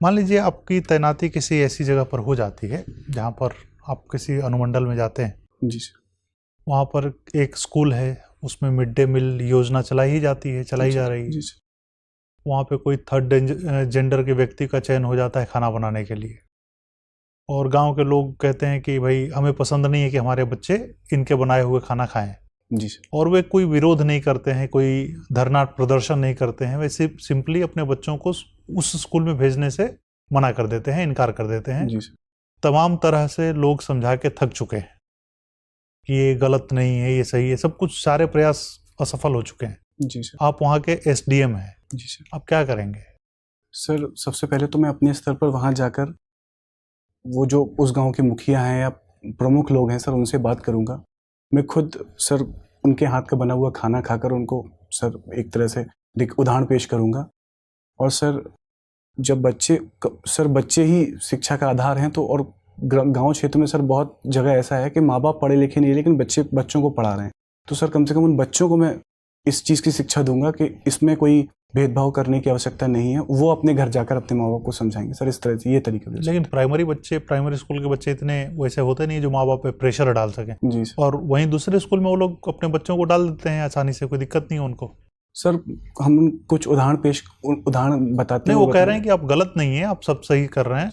मान लीजिए आपकी तैनाती किसी ऐसी जगह पर हो जाती है जहाँ पर आप किसी अनुमंडल में जाते हैं। जी सर। वहाँ पर एक स्कूल है, उसमें मिड डे मील योजना चलाई ही जाती है, चलाई जा रही है। जी सर। वहाँ पे कोई थर्ड जेंडर के व्यक्ति का चयन हो जाता है खाना बनाने के लिए, और गांव के लोग कहते हैं कि भाई हमें पसंद नहीं है कि हमारे बच्चे इनके बनाए हुए खाना खाएं। जी सर। और वे कोई विरोध नहीं करते हैं, कोई धरना प्रदर्शन नहीं करते हैं, वे सिंपली अपने बच्चों को उस स्कूल में भेजने से मना कर देते हैं, इनकार कर देते हैं। जी सर। तमाम तरह से लोग समझा के थक चुके हैं कि ये गलत नहीं है, ये सही है, सब कुछ, सारे प्रयास असफल हो चुके हैं। जी सर। आप वहाँ के एसडीएम हैं। जी सर। आप क्या करेंगे? सर सबसे पहले तो मैं अपने स्तर पर वहाँ जाकर वो जो उस गांव के मुखिया हैं या प्रमुख लोग हैं सर, उनसे बात करूँगा। मैं खुद सर उनके हाथ का बना हुआ खाना खाकर उनको सर एक तरह से उदाहरण पेश करूँगा। और सर जब बच्चे ही शिक्षा का आधार हैं, तो और गांव क्षेत्र में सर बहुत जगह ऐसा है कि माँ बाप पढ़े लिखे नहीं है लेकिन बच्चों को पढ़ा रहे हैं। तो सर कम से कम उन बच्चों को मैं इस चीज़ की शिक्षा दूंगा कि इसमें कोई भेदभाव करने की आवश्यकता नहीं है। वो अपने घर जाकर अपने माँ बाप को समझाएंगे सर, इस तरह से ये तरीका। लेकिन प्राइमरी स्कूल के बच्चे इतने वैसे होते नहीं जो माँ बाप पे प्रेशर डाल सकें। जी सर। और वहीं दूसरे स्कूल में वो लोग अपने बच्चों को डाल देते हैं आसानी से, कोई दिक्कत नहीं है उनको। सर हम कुछ उदाहरण बताते हैं। नहीं, वो कह रहे हैं कि आप गलत नहीं है, आप सब सही कर रहे हैं,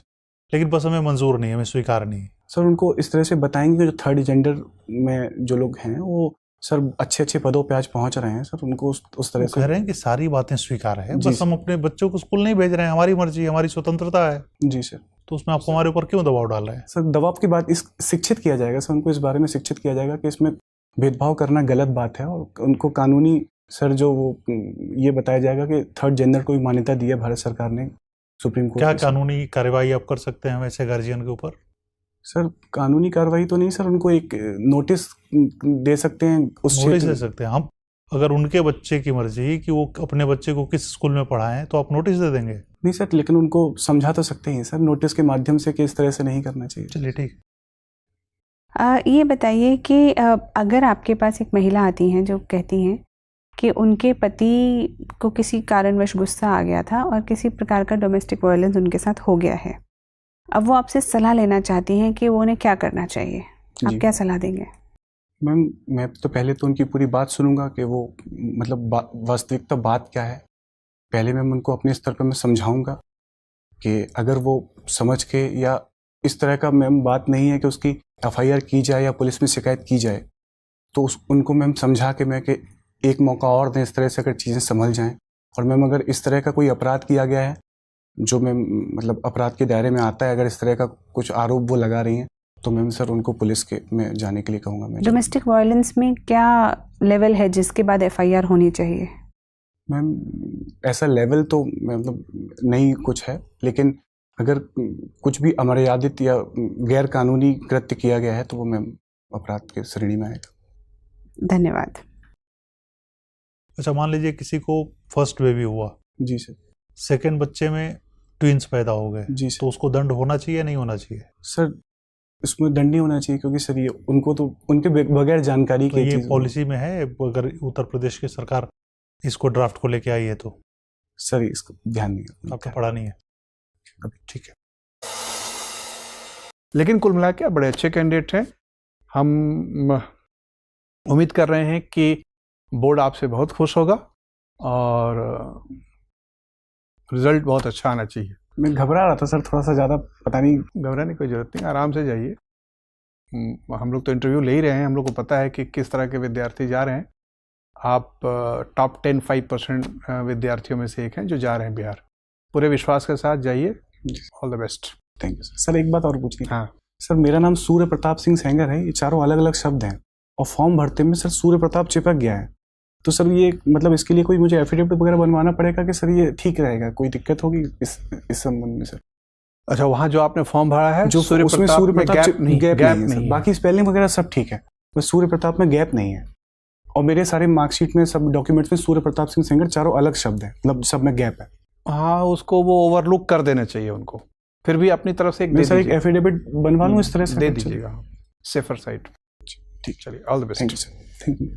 लेकिन बस हमें मंजूर नहीं है, हमें स्वीकार नहीं है। सर उनको इस तरह से बताएंगे कि जो थर्ड जेंडर में जो लोग हैं वो सर अच्छे पदों पे आज पहुंच रहे हैं सर, उनको उस तरह से कह रहे हैं कि सारी बातें स्वीकार है, बस हम अपने बच्चों को स्कूल नहीं भेज रहे हैं, हमारी मर्जी, हमारी स्वतंत्रता है। जी सर। तो उसमें आपको हमारे ऊपर क्यों दबाव डाल रहे हैं? सर दबाव की बात शिक्षित किया जाएगा सर, उनको इस बारे में शिक्षित किया जाएगा कि इसमें भेदभाव करना गलत बात है। और उनको कानूनी सर जो वो ये बताया जाएगा कि थर्ड जेंडर को भी मान्यता दी है भारत सरकार ने, सुप्रीम कोर्ट। क्या कानूनी कार्रवाई आप कर सकते हैं वैसे गार्जियन के ऊपर? सर कानूनी कार्रवाई तो नहीं सर, उनको एक नोटिस दे सकते हैं। नोटिस दे सकते हैं हम, अगर उनके बच्चे की मर्जी कि वो अपने बच्चे को किस स्कूल में पढ़ाएं तो आप नोटिस दे देंगे? नहीं सर, लेकिन उनको समझा तो सकते हैं सर नोटिस के माध्यम से कि इस तरह से नहीं करना चाहिए। चलिए ठीक। ये बताइए कि अगर आपके पास एक महिला आती हैं जो कहती हैं कि उनके पति को किसी कारणवश गुस्सा आ गया था और किसी प्रकार का डोमेस्टिक वायलेंस उनके साथ हो गया है, अब वो आपसे सलाह लेना चाहती हैं कि वो उन्हें क्या करना चाहिए, आप क्या सलाह देंगे? मैम मैं तो पहले तो उनकी पूरी बात सुनूंगा कि वो मतलब वास्तविकता बात क्या है। पहले मैं उनको अपने स्तर पर मैं समझाऊंगा कि अगर वो समझ के, या इस तरह का मैम बात नहीं है कि उसकी एफआईआर की जाए या पुलिस में शिकायत की जाए, तो उनको मैम समझा के मैं कि एक मौका और दें, इस तरह से अगर चीज़ें संभल जाएं। और मैम अगर इस तरह का कोई अपराध किया गया है जो मैम मतलब अपराध के दायरे में आता है, अगर इस तरह का कुछ आरोप वो लगा रही हैं, तो मैम सर उनको पुलिस के में जाने के लिए कहूँगा मैं। डोमेस्टिक वायलेंस में क्या लेवल है जिसके बाद एफआईआर होनी चाहिए? मैम ऐसा लेवल तो मतलब नहीं कुछ है, लेकिन अगर कुछ भी अमर्यादित या गैर कानूनी कृत्य किया गया है तो वो मैम अपराध के श्रेणी में आएगा। धन्यवाद। अच्छा, मान लीजिए किसी को फर्स्ट बेबी हुआ। जी सर। सेकंड बच्चे में ट्विंस पैदा हो गए। जी सर। तो उसको दंड होना चाहिए नहीं होना चाहिए? सर इसमें दंड नहीं होना चाहिए, क्योंकि सर ये उनको तो उनके बगैर जानकारी तो ये पॉलिसी में है, अगर उत्तर प्रदेश की सरकार इसको ड्राफ्ट को लेके आई है तो? सर इसको ध्यान नहीं, आपको पढ़ा नहीं है अभी, ठीक है। लेकिन कुल मिला के बड़े अच्छे कैंडिडेट हैं। हम उम्मीद कर रहे हैं कि बोर्ड आपसे बहुत खुश होगा और रिजल्ट बहुत अच्छा आना चाहिए। मैं घबरा रहा था सर थोड़ा सा ज़्यादा, पता नहीं। घबराने की कोई ज़रूरत नहीं, आराम से जाइए। हम लोग तो इंटरव्यू ले ही रहे हैं, हम लोग को पता है कि किस तरह के विद्यार्थी जा रहे हैं। आप टॉप 5% विद्यार्थियों में से एक हैं जो जा रहे हैं बिहार। पूरे विश्वास के साथ जाइए। All the best. Thank you sir. एक बात और पूछनी। हाँ सर, मेरा नाम सूर्य प्रताप सिंह सेंगर है। ये चारों अलग अलग शब्द हैं और फॉर्म भरते में सर सूर्य प्रताप चिपक गया है। तो सर ये मतलब इसके लिए कोई मुझे एफिडेविट वगैरह बनवाना पड़ेगा कि सर ये ठीक रहेगा? कोई दिक्कत होगी इस संबंध में सर? अच्छा, वहाँ जो आपने फॉर्म भरा है जो सूर्य प्रताप में गैप नहीं है। बाकी स्पेलिंग वगैरह सब ठीक है, बस सूर्य प्रताप में गैप नहीं है। और मेरे सारे मार्कशीट में, सब डॉक्यूमेंट्स में सूर्य प्रताप सिंह सेंगर चारों अलग शब्द हैं, मतलब सब में गैप है। हाँ, उसको वो ओवरलुक कर देना चाहिए उनको। फिर भी अपनी तरफ से एक एफिडेविट बनवा लूँ इस तरह से? दे दीजिएगा, सेफर साइड। ठीक, चलिए, all the best. Thank you sir. Thank you.